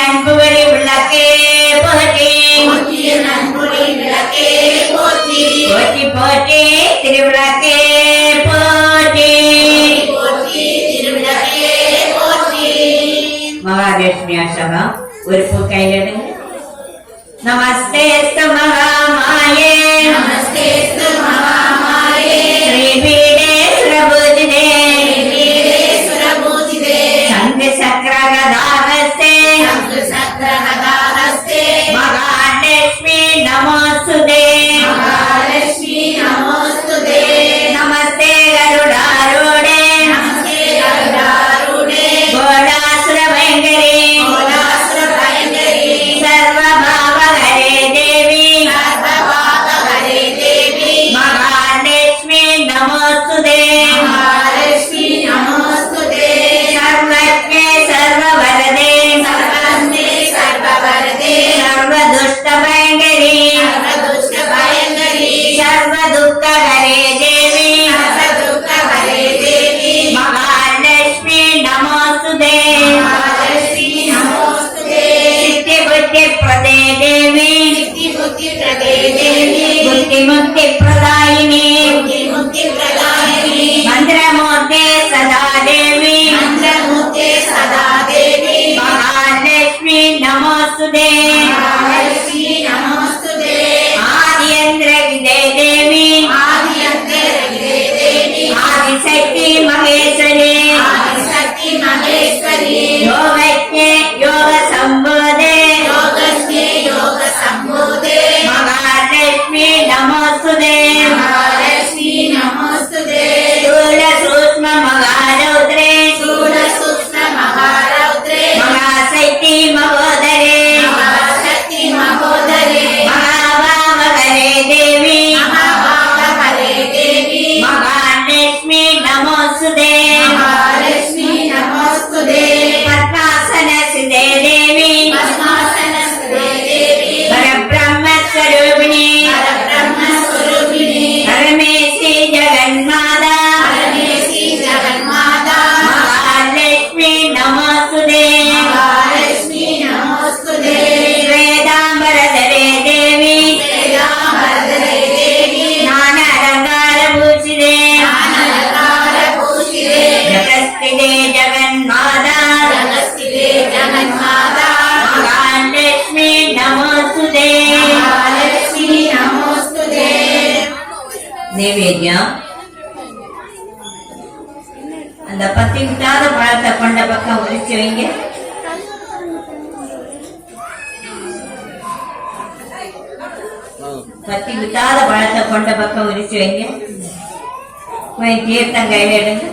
[SPEAKER 1] அன்புவழி விளக்கே போற்றி
[SPEAKER 2] போற்றியின் அன்புரி விளக்கே போற்றி
[SPEAKER 1] போற்றி போற்றி திருவிளக்கே போற்றி
[SPEAKER 2] போற்றி திருவிளக்கே போற்றி
[SPEAKER 1] மகாலட்சுமி அஷ்டகம் ஒரு பூ கையில் எடுங்க. நமஸ்தே மகாமாயே
[SPEAKER 2] நமஸ்தேஸ்து மகாமாயே
[SPEAKER 1] ஸ்ரீபீடே சுரபூஜிதே
[SPEAKER 2] சுரபூஜிதே
[SPEAKER 1] சங்கு சக்கர கதாஹஸ்தே
[SPEAKER 2] சங்கு சக்கர கதாஹஸ்தே
[SPEAKER 1] மகாலட்சுமி நமோஸ்துதே
[SPEAKER 2] மகாலட்சுமி நமோஸ்துதே
[SPEAKER 1] நமஸ்தே கருடாரூடே
[SPEAKER 2] நமஸ்தே கருடாரூடே
[SPEAKER 1] கோடாசுர பயங்கரி
[SPEAKER 2] கோலாசுர பயங்கரி
[SPEAKER 1] சர்வபாவகரே தேவி
[SPEAKER 2] சர்வபாவகரே தேவி
[SPEAKER 1] மகாலட்சுமி நமோஸ்துதே
[SPEAKER 2] மகாலட்சுமி நமோஸ்துதே
[SPEAKER 1] சர்வஜ்ஞே சர்வவரதே
[SPEAKER 2] சர்வஸ்மே சர்வவரதே
[SPEAKER 1] சர்வதுஷ்ட பயங்கரி
[SPEAKER 2] சர்வதுஷ்ட பயங்கரி
[SPEAKER 1] சர்வதுக்ககரே தேவி
[SPEAKER 2] சர்வதுக்கஹரே தேவி
[SPEAKER 1] மகாலட்சுமி நமோஸ்துதே
[SPEAKER 2] மகாலட்சுமி நமோஸ்துதே
[SPEAKER 1] சித்தி புத்தி பிரதே தேவி
[SPEAKER 2] சித்தி புத்தி பிரதே தேவி
[SPEAKER 1] புத்தி முக்தி பிரதாயினி
[SPEAKER 2] புத்தி முக்தி பிரதாயினி
[SPEAKER 1] மந்திரமூர்த்தே சதா தேவி
[SPEAKER 2] மந்திரமூர்த்தே சதா தேவி
[SPEAKER 1] மகாலட்சுமி நமோஸ்துதே
[SPEAKER 2] மகாலட்சுமி நமோஸ்துதே
[SPEAKER 1] ஆதியந்திர விதே தேவி
[SPEAKER 2] ஆதியந்தரகிரே தேவி
[SPEAKER 1] ஆதிசக்தி மகேஸ்வரி
[SPEAKER 2] ஆதிசக்தி மகேஸ்வரி
[SPEAKER 1] யோகஜ்ஞே யோக சம்போதே
[SPEAKER 2] யோகஸ்மே யோக சம்போதே
[SPEAKER 1] மகாலட்சுமி நமோஸ்துதே
[SPEAKER 2] மகாலட்சுமி நமோஸ்துதே
[SPEAKER 1] स्थूल सूक्ष्म महारौद्रे
[SPEAKER 2] स्थूल सूक्ष्म महारौद्रे
[SPEAKER 1] महाशक्ति महोदरे
[SPEAKER 2] महाशक्ति महोदरे
[SPEAKER 1] महाभावहरे देवी
[SPEAKER 2] महाभावहरे देवी
[SPEAKER 1] महालक्ष्मी नमोस्तुते
[SPEAKER 2] महालक्ष्मी नमोस्तुते
[SPEAKER 1] पद्मासन सिद्धे देवी
[SPEAKER 2] पद्मासनस्ते देवी
[SPEAKER 1] परब्रह्म स्वरूपिणी
[SPEAKER 2] परब्रह्मस्वरूपिणी
[SPEAKER 1] परमेशी जगन्माता
[SPEAKER 2] परमेशी जगन्माता
[SPEAKER 1] महालक्ष्मी नमोस्तुते
[SPEAKER 2] महालक्ष्मी नमोस्तुते
[SPEAKER 1] श्वेतांबरधरे देवी
[SPEAKER 2] वेदांबरधरे देवी
[SPEAKER 1] ज्ञानालंकारभूषिते
[SPEAKER 2] ज्ञानालंकारभूषिते
[SPEAKER 1] जगत्स्थिते जगन्माता
[SPEAKER 2] जगत्स्थिते जगन्माता
[SPEAKER 1] महालक्ष्मी नमोस्तुते
[SPEAKER 2] महालक्ष्मी नमोस्तुते
[SPEAKER 1] நைவேத்தியம் அந்த பத்தி விட்டாத பழத்தை கொண்ட பக்கம் உரிச்சு வைங்க. பத்தி விட்டாத பழத்தை கொண்ட பக்கம் உரிச்சு வைங்க. கொஞ்சம் தீர்த்தம் கையில எடுங்க.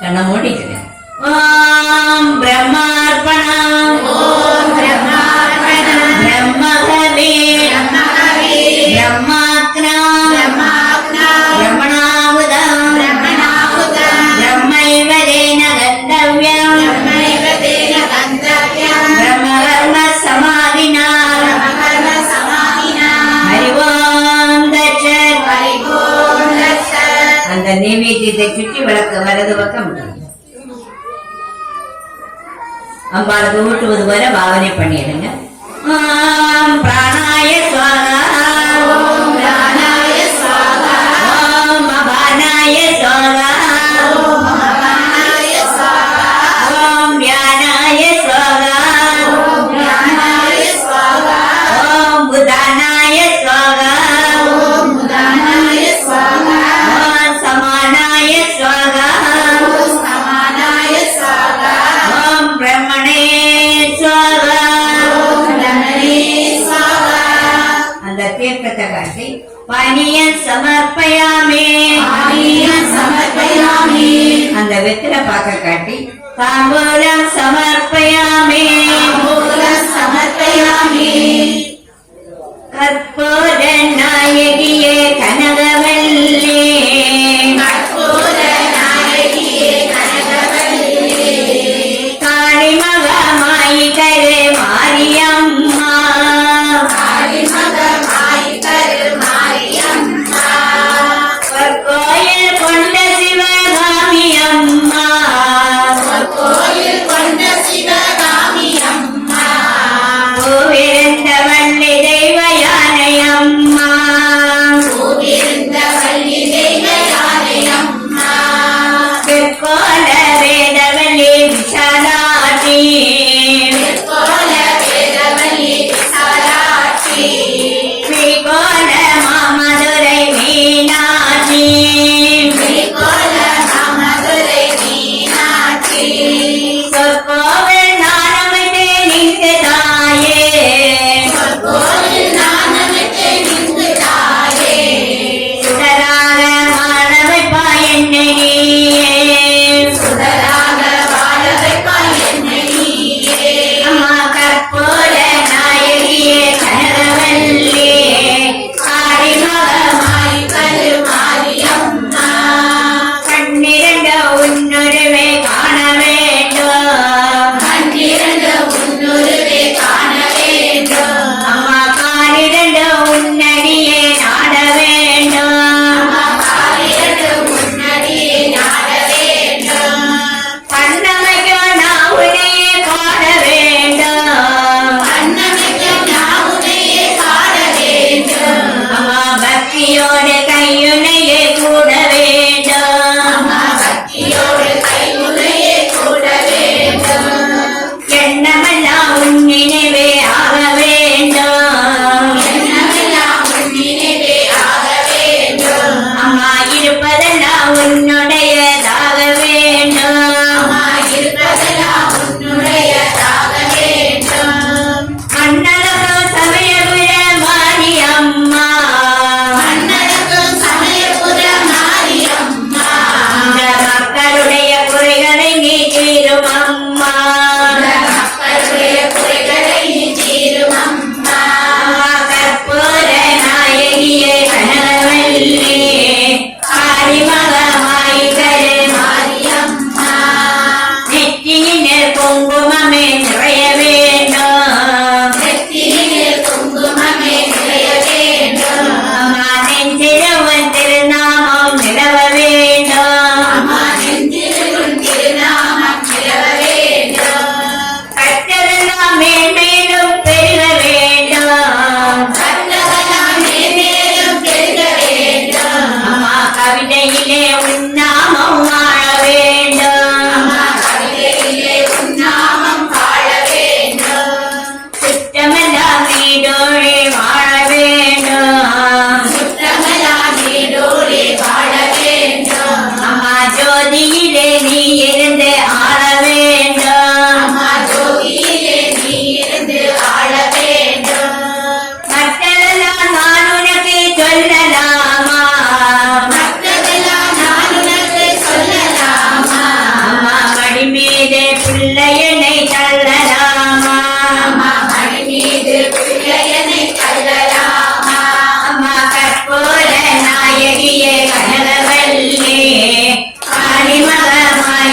[SPEAKER 1] கண்ணை மூடிக்கிறேன். ஓம் பிரம்மார்ப்பணம்
[SPEAKER 2] ஓம் பிரம்மார்ப்பணம்
[SPEAKER 1] பிரம்மகவே
[SPEAKER 2] பிரம்மஹவே
[SPEAKER 1] பிரம்மாக்னம்
[SPEAKER 2] பிரம்மாக்னம்
[SPEAKER 1] பிரம்மணாவுதம்
[SPEAKER 2] பிரம்மணாहुतं
[SPEAKER 1] பிரம்மைவ தேன கந்தவ்யம்
[SPEAKER 2] ब्रह्मैव तेन गन्तव्यं
[SPEAKER 1] பிரம்மகர்ம சமாதினா
[SPEAKER 2] ब्रह्मकर्म समाहिना
[SPEAKER 1] ஹரி ஓம் தட்சத்.
[SPEAKER 2] हरि ओं तत्सत्
[SPEAKER 1] அந்த நைவேத்தியத்தை சுற்றி விளக்கு வலது பக்கம் அம்பாளுக்கு ஊட்டுவது வரை பாவனை பண்ணிடுங்க. ஓம் பிராணாய ஸ்வாஹா
[SPEAKER 2] ॐ प्राणाय स्वाहा
[SPEAKER 1] ஓம் அபானாய ஸ்வாஹா
[SPEAKER 2] ॐ अपानाय स्वाहा
[SPEAKER 1] ஓம் வியானாய ஸ்வாஹா
[SPEAKER 2] ॐ ज्ञानाय स्वाहा
[SPEAKER 1] ஓம் புதானாய ஸ்வாஹா
[SPEAKER 2] ॐ उदानाय स्वाहा
[SPEAKER 1] ஓம் சமானாய ஸ்வாஹா
[SPEAKER 2] ॐ समानाय स्वाहा
[SPEAKER 1] ஓம் பிரம்மணே ஸ்வாஹா.
[SPEAKER 2] ॐ रमणे स्वाहा
[SPEAKER 1] அந்த தீர்த்தத்தை காட்டி பானியம் சமர்ப்பயாமே
[SPEAKER 2] पानीयं समर्पयामि
[SPEAKER 1] அந்த வெத்தில பாக்க காட்டி தாம்பூலம் சமர்ப்பயாமே
[SPEAKER 2] ताम्बूलं समर्पयामि
[SPEAKER 1] கற்பூர நாயகியே கனகவல்லே
[SPEAKER 2] कर्पूरनायकिये कनकवल्लिये
[SPEAKER 1] காளி மகமாயி கரு மாரியம்மா
[SPEAKER 2] कालिमगमायि करुमारियम्मा
[SPEAKER 1] கோயில் கொண்ட சிவகாமி அம்மா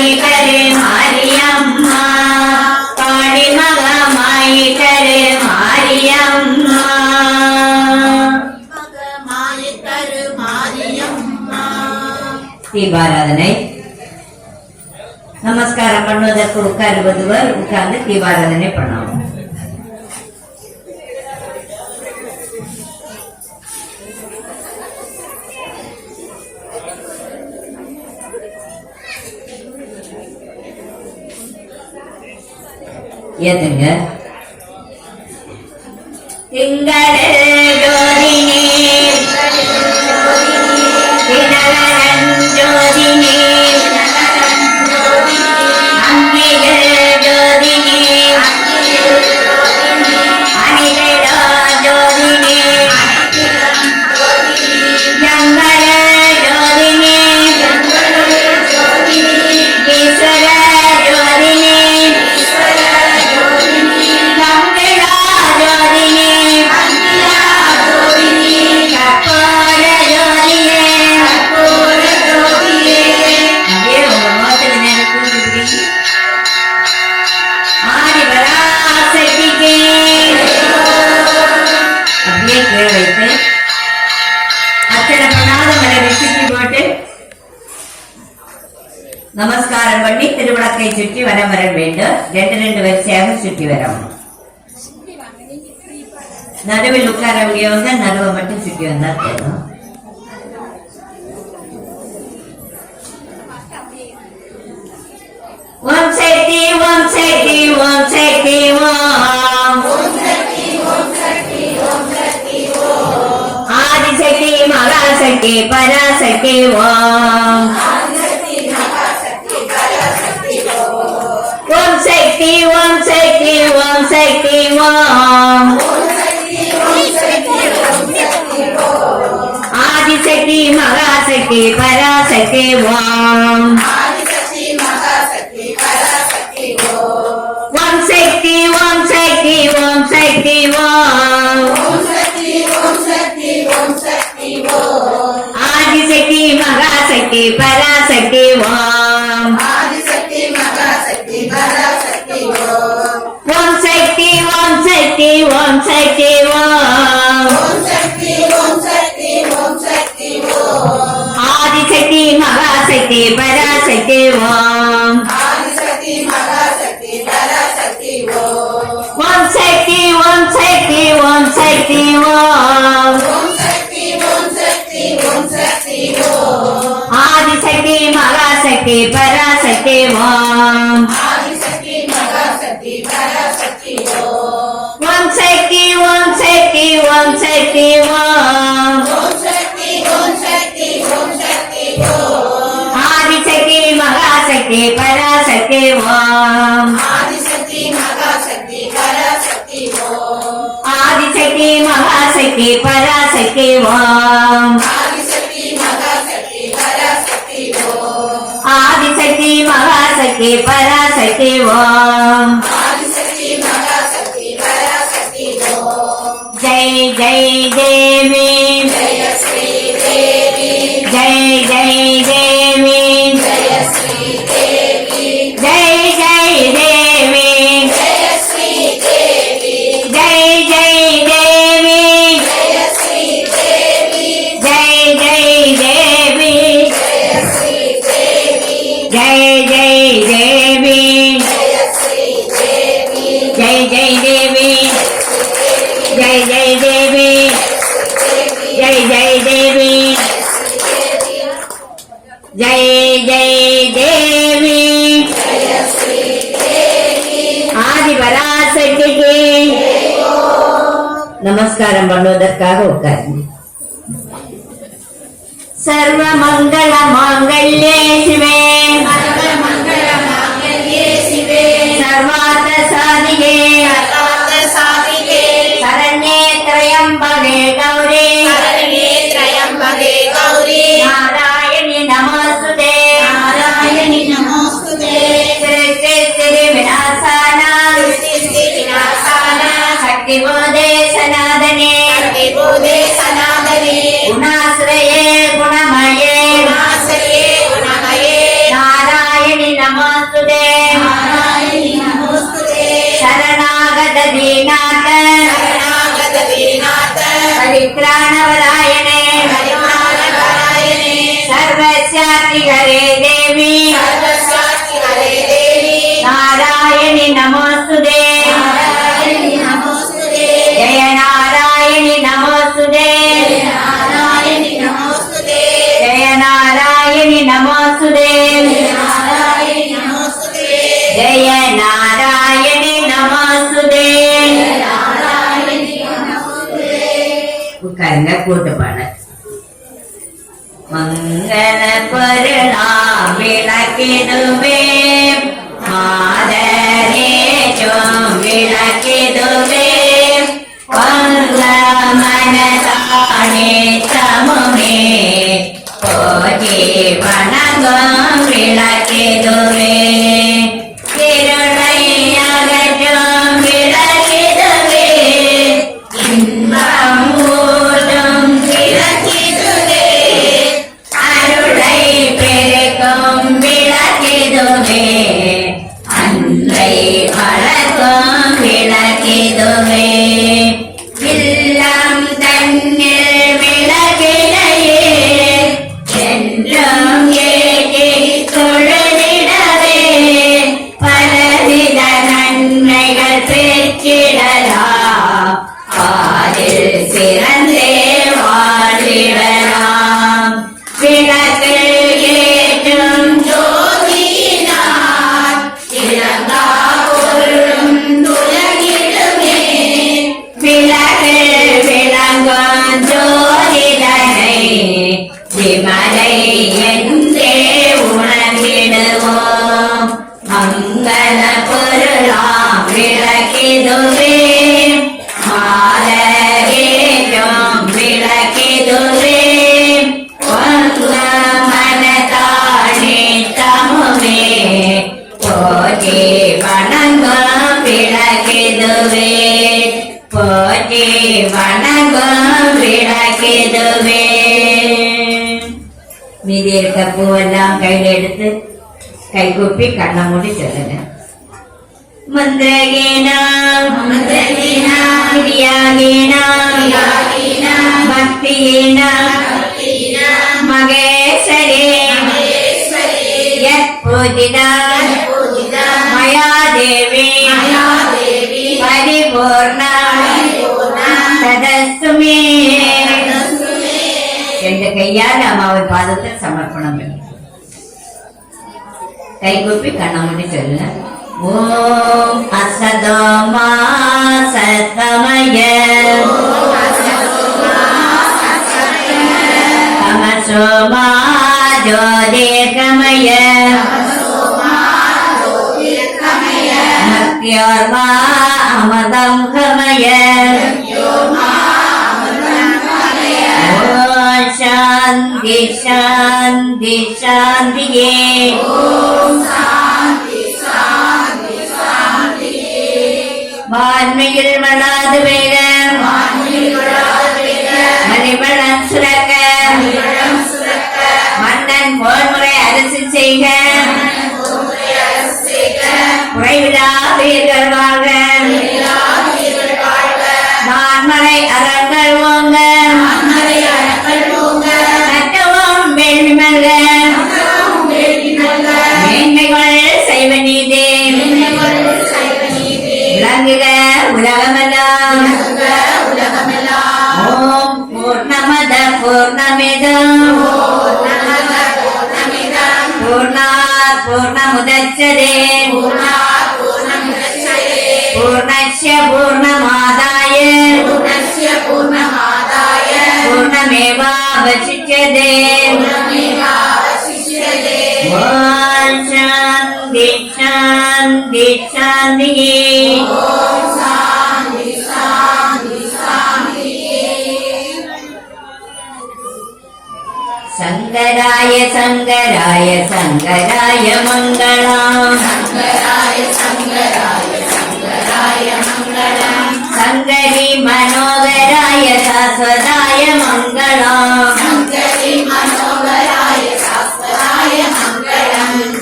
[SPEAKER 1] மாயி கரு மாரியம்மா காளி மகா மாயி கரு மாரியம்மா
[SPEAKER 2] மாயக்கரு மாரியம்மா.
[SPEAKER 1] தீபாராதனை. நமஸ்காரம் பண்ணுவதற்கு உட்காருவதுவர் உட்கார்ந்து தீபாராதனை பண்ணணும். ஏத்துங்க. திங்கள ஜோதி நீர் தினகரன் ஜோதி நீர் அங்கிகள் ஜோதி நீர் அணிலா ஜோதி நீர் ஜங்கல ஜோதி நீர் ஈஸ்வர ஜோதி நீர் மங்களா ஜோதி நீர் கற்பூர ஜோதி நீர் அப்படியே உங்க முகத்துல நேரம் தூங்கிட்டு ஆடி வராசக்திக்கு அப்படியே கீழே வைத்து அர்ச்சனை பண்ணாத மலரை சுற்றி போட்டு நமஸ்காரம் பண்ணி திருவிளக்கை சுற்றி வரம் வர வேண்டும். ரெண்டு வரிசையாக சுற்றி வரணும். நடுவில் உட்கார முடியவங்க நடுவை மட்டும் சுற்றி வந்தா போதும். ஓம் சக்தி ஓம் சக்தி ஓம் சக்தி ஓம் ஆதிசக்தி மகாசக்தி பராசக்தி ஓம் ஓம் சக்தி ஓம் சக்தி ஓம் சக்தி ஓம் ஆதிசக்தி மகாசக்தி பராசக்தி ஓம் ஓம் சக்தி ஓம் சக்தி ஓம் சக்தி ஓம் ஆதிசக்தி மகாசக்தி பராசக்தி ஓம் ஓம் சக்தி ஓம் சக்தி ஓம் சக்தி ஓம் ஆதிசக்தி மகாசக்தி பராசக்தி ஓம் ஓம் சக்தி ஓம் சக்தி ஓம் சக்தி ஓம் ஆதிசக்தி மகாசக்தி பராசக்தி ஓம் ஓம் சக்தி ஓம் சக்தி ஓம் சக்தி ஓம் ஆதிசக்தி மகாசக்தி பராசக்தி ஓம் ஆதிசக்தி மகாசக்தி பராசக்தி ஓம் ஆதிசக்தி மகாசக்தி பராசக்தி ஓம் ஜெய் ஜெய் தேவி ஜெய் ஜெய் தேவி ஜெய் ஜெய் தேவி ஜெய் ஜெய் தேவி ஜெய் ஜெய் தேவி ஜெய் ஜெய் தேவி ஜெய் ஜெய் தேவி ஜெய் ஜெய் தேவி ஜெய் ஜெய் தேவி ஜெய் ஜெய் தேவி ஆதிபராசக்திக்கு நமஸ்காரம் பண்ணுவதற்காக உட்காருங்க. சர்வ மங்கள மாங்கல்யே சிவே சர்வார்த்த சாதிகே சரண்யே த்ரயம்பகே கௌரி நாராயணி நமஸ்துதே சிருஷ்டி ஸ்திதி விநாசான சக்திபோதே சனாதனே குணாஸ்ரயே குணமயே நாராயண கூட்டுப்பாடு. மங்கள பொருளாம் விளக்கிடுவே மாதரேஜோம் விளக்கிடுவே பொங்க மனதானே தமுமே போஜி வணங்கும் விளக்கிடுவே இருளை அகற்றும் விளக்கிடுவே இன்பம் ஊட்டும் விளக்கிடுவே அருளை பெருக்கும் விளக்கிடுவே அன்பை வளர்க்கும் விளக்கிடுவே இல்லம் தன்னில் விளக்கிடையே என்றும் ஏற்றி தொழுதிடவே பலவித நன்மைகள் பெற்றிடலாம் பாரில் சிறந்தே வாழிடலாம் விளக்கில் ஏற்றும் ஜோதியினார் இலங்கா பொருளும் துலகிடுமே விளக்கில் விளங்கும் ஜோதிடனை விமலை என்றே உணர்ந்திடுவோம் மங்கள பொருளாம் விளக்கிடுவே மாதரேஜோம் விளக்கிடுவே பொங்க மனதானே தமுமே போற்றி வணங்கும் விளக்கிடுவே போற்றி வணங்கும் விளக்கிடுவே. மீதி இருக்க பூவெல்லாம் கையில எடுத்து கை கூப்பி கண்ணை மூடி சொல்லுங்க. மந்திரகீனா மந்திரகீனா கிரியாகீனா கிரியாகீனா பக்தியீனா பக்தியீனா மகேஸ்வரி மகேஸ்வரி யத் பூஜிதா பூஜிதா மயா தேவி பரிபூர்ணா ததஸ்துமே. ரெண்டு கையால் அம்மாவின் பாதத்தில் சமர்ப்பணம் பண்ணி கை கூப்பி கண்ணை மூடி சொல்லுங்க. ஓம் அசதோமா சத்தமய தமசோமா ஜோதிர்கமய மத்யோர்மா அமதம் கமய ஓம் சாந்தி சாந்தி சாந்தியே. வான்மையில் வளாது வேக மணிவளம் சுரக்க மன்னன் போர்முறை அரசு செய்க குறைவிலா வீரர்கள் வாழ்க நான்மறை அறங்கள் ஓங்க சட்டமும் வேள்வி மல்க மேன்மைகள் செய்வ நீதே விளங்குக உலகமெல்லாம். ஓம் பூர்ணமத பூர்ணமிதம் பூர்ணாத் பூர்ணமுதச்யதே பூர்ணஸ்ய பூர்ணமாதாய பூர்ணமேவாவசிஷ்யதே. ஓம் சாந்தி சாந்தி சாந்தியே. சங்கராய சங்கராய சங்கராய மங்களம் சங்கரி மனோகராய சாஸ்வதாய மங்களம்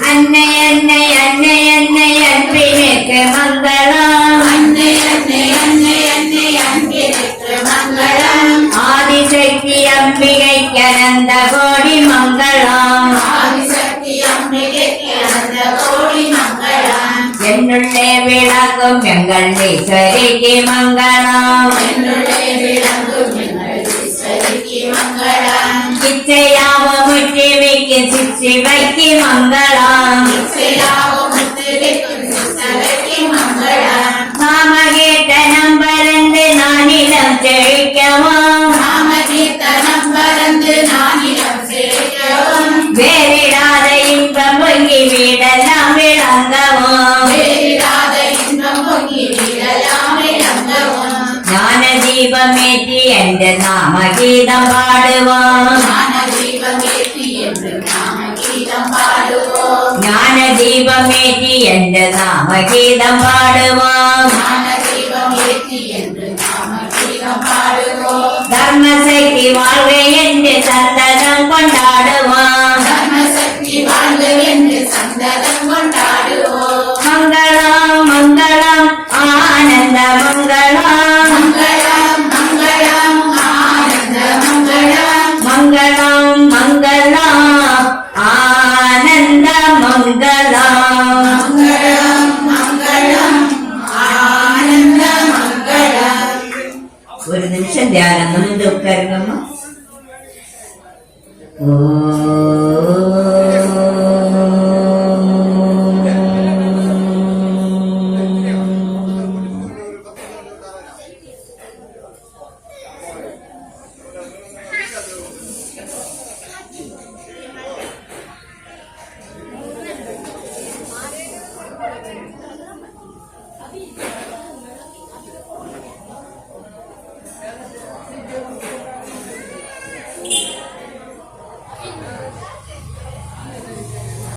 [SPEAKER 1] அன்னை அன்னை அன்னை அன்னை அன்பினுக்கு மங்களம் ஆதிசக்தி அம்பிகைக்கு அனந்த கோடி மங்களம் என்னுள்ளே விளங்கும் எங்கள் ஈஸ்வரிக்கு மங்களம் இச்சையாவும் முற்றி வைக்கும் சிற்சிவைக்கு மங்களம் நாம கேட்ட நம்பருந்து நானிடம் செழிக்கவும் എന്റെ നാമഗീതം പാടുവാൻ
[SPEAKER 2] ജ്ഞാനദീപമേറ്റി என்று நாமகீதம் பாடுவோம்
[SPEAKER 1] ജ്ഞാനദീപമേറ്റി എന്റെ നാമഗീതം പാടുവാൻ
[SPEAKER 2] ஞானதீபமேற்றி என்று நாமகீதம் பாடுவோம்
[SPEAKER 1] ധർമ്മശക്തി வாழ்க എന്റെ സന്തതം കൊണ്ടാടുവാൻ
[SPEAKER 2] தர்மசக்தி வாழ்க என்று சந்ததம் கொண்டாடுவோம்
[SPEAKER 1] മംഗള